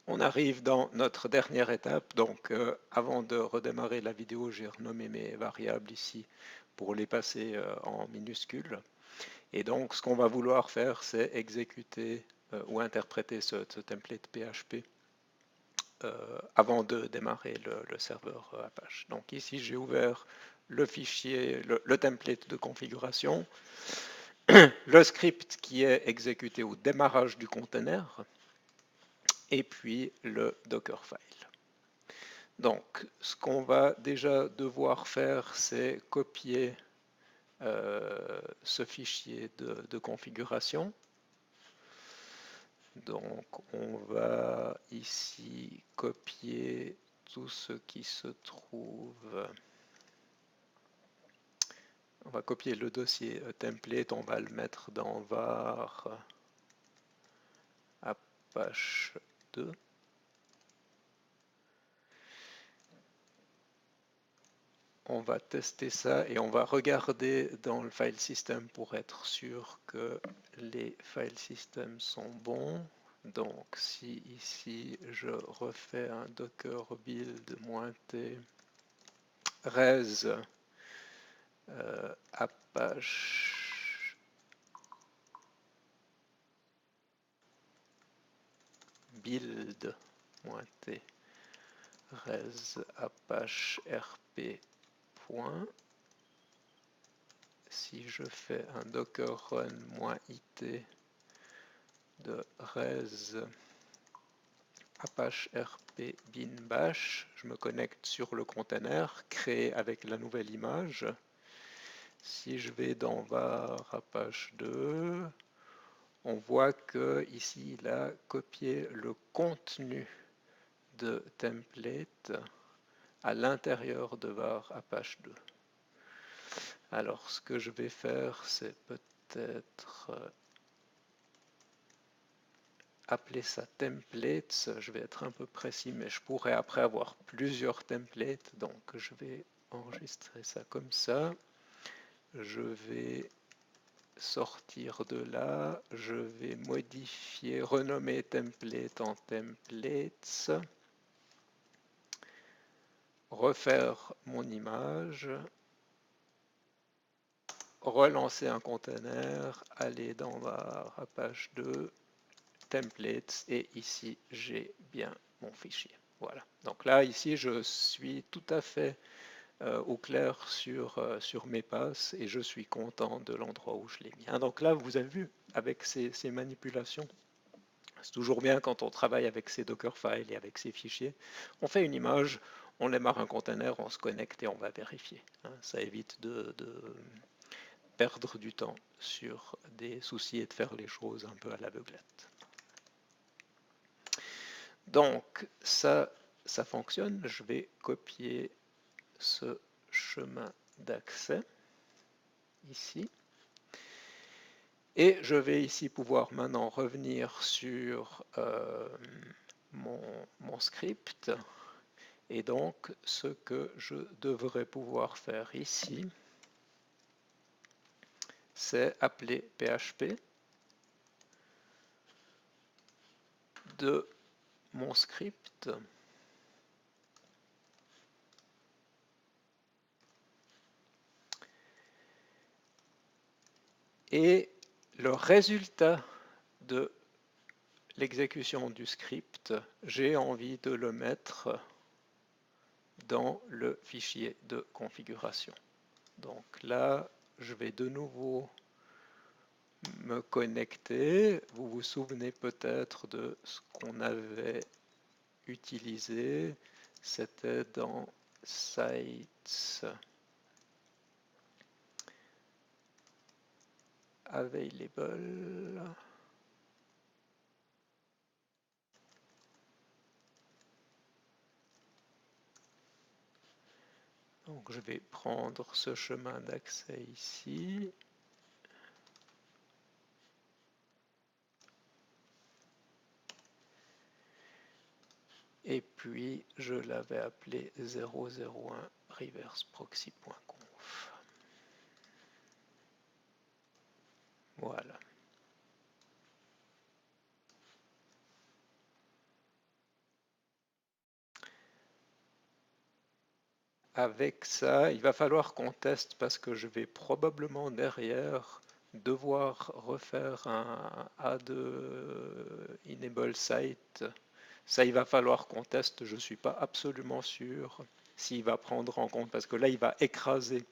On arrive dans notre dernière étape. Donc, avant de redémarrer la vidéo, j'ai renommé mes variables ici pour les passer en minuscules. Et donc, ce qu'on va vouloir faire, c'est exécuter ou interpréter ce template PHP avant de démarrer le serveur Apache. Donc ici, j'ai ouvert le fichier, le template de configuration, le script qui est exécuté au démarrage du container, et puis le Dockerfile. Donc, ce qu'on va déjà devoir faire, c'est copier ce fichier de configuration. Donc, on va ici copier tout ce qui se trouve. On va copier le dossier template, on va le mettre dans var Apache 2. On va tester ça et on va regarder dans le file system pour être sûr que les file systems sont bons. Donc si ici je refais un docker build -t res Apache build -t res Apache rp point. Si je fais un docker run -it de res Apache rp bin bash, je me connecte sur le container créé avec la nouvelle image. Si je vais dans var Apache 2, on voit que ici il a copié le contenu de template à l'intérieur de var Apache 2. Alors ce que je vais faire, c'est peut-être appeler ça templates. Je vais être un peu précis, mais je pourrais après avoir plusieurs templates. Donc je vais enregistrer ça comme ça. Je vais sortir de là. Je vais modifier, renommer template en templates. Refaire mon image. Relancer un container. Aller dans var Apache 2. Templates et ici j'ai bien mon fichier. Voilà. Donc là ici je suis tout à fait au clair sur mes passes et je suis content de l'endroit où je l'ai mis. Donc là vous avez vu avec ces manipulations, c'est toujours bien quand on travaille avec ces Dockerfiles et avec ces fichiers. On fait une image, on démarre un container, on se connecte et on va vérifier. Ça évite de perdre du temps sur des soucis et de faire les choses un peu à l'aveuglette. Donc ça fonctionne. Je vais copier ce chemin d'accès ici. Et je vais ici pouvoir maintenant revenir sur mon script. Et donc ce que je devrais pouvoir faire ici, c'est appeler PHP de mon script. Et le résultat de l'exécution du script, j'ai envie de le mettre dans le fichier de configuration. Donc là, je vais de nouveau me connecter. Vous vous souvenez peut-être de ce qu'on avait utilisé. C'était dans Sites Available. Donc je vais prendre ce chemin d'accès ici. Et puis je l'avais appelé 001 reverseproxy.conf. Voilà. avec ça, il va falloir qu'on teste parce que je vais probablement derrière devoir refaire un add enable site. Ça, il va falloir qu'on teste. Je ne suis pas absolument sûr s'il va prendre en compte parce que là, il va écraser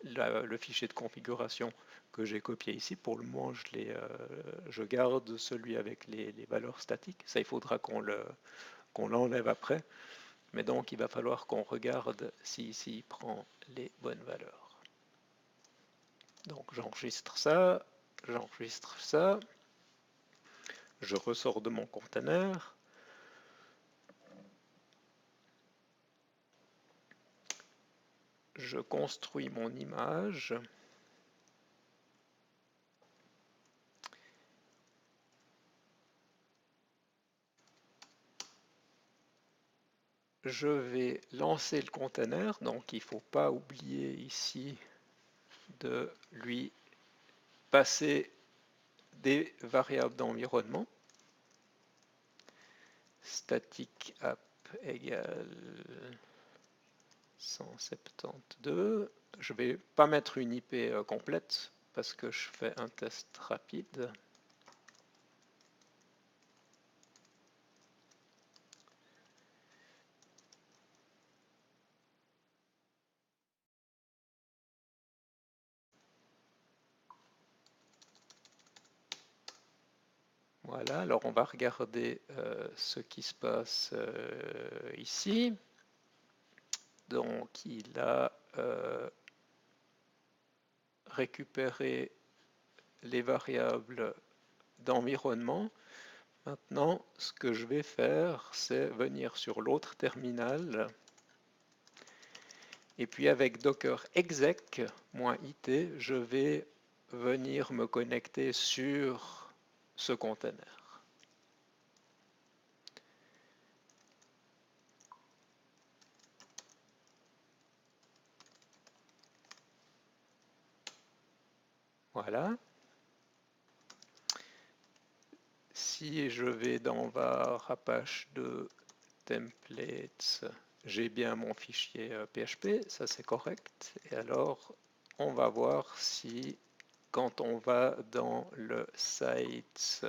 le fichier de configuration que j'ai copié ici. Pour le moment, je garde celui avec les valeurs statiques. Ça, il faudra qu'on l'enlève après. Mais donc, il va falloir qu'on regarde s'il prend les bonnes valeurs. Donc, j'enregistre ça, je ressors de mon conteneur. Je construis mon image. Je vais lancer le conteneur, donc il ne faut pas oublier ici de lui passer des variables d'environnement. Static app égale 172. Je ne vais pas mettre une IP complète parce que je fais un test rapide. Voilà, alors on va regarder ce qui se passe ici. Donc il a récupéré les variables d'environnement. Maintenant, ce que je vais faire, c'est venir sur l'autre terminal et puis avec docker exec -it, je vais venir me connecter sur ce conteneur. Voilà. Si je vais dans var apache 2 templates, j'ai bien mon fichier PHP, ça c'est correct. Et alors, on va voir si quand on va dans le site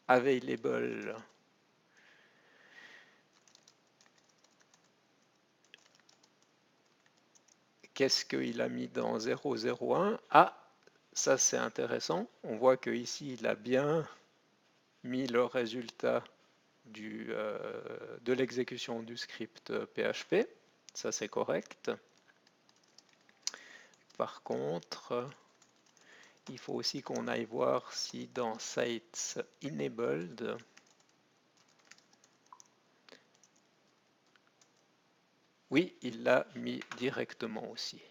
available, qu'est-ce qu'il a mis dans 001? Ah, ça c'est intéressant. On voit que ici il a bien mis le résultat de l'exécution du script PHP. Ça c'est correct. Par contre, il faut aussi qu'on aille voir si dans Sites Enabled, oui, il l'a mis directement aussi.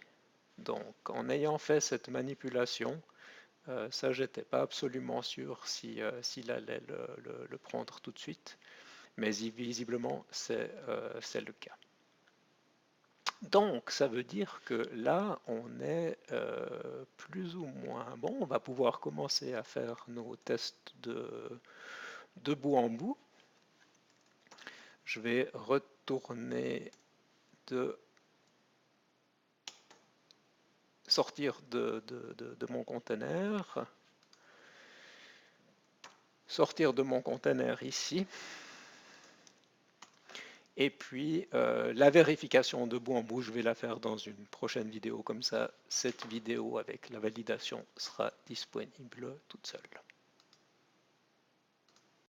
Donc, en ayant fait cette manipulation, ça, j'étais pas absolument sûr s'il allait le prendre tout de suite, mais visiblement, c'est le cas. Donc, ça veut dire que là, on est plus ou moins bon. On va pouvoir commencer à faire nos tests de bout en bout. Je vais retourner sortir de mon conteneur, sortir de mon conteneur ici, et puis la vérification de bout en bout, je vais la faire dans une prochaine vidéo, comme ça cette vidéo avec la validation sera disponible toute seule.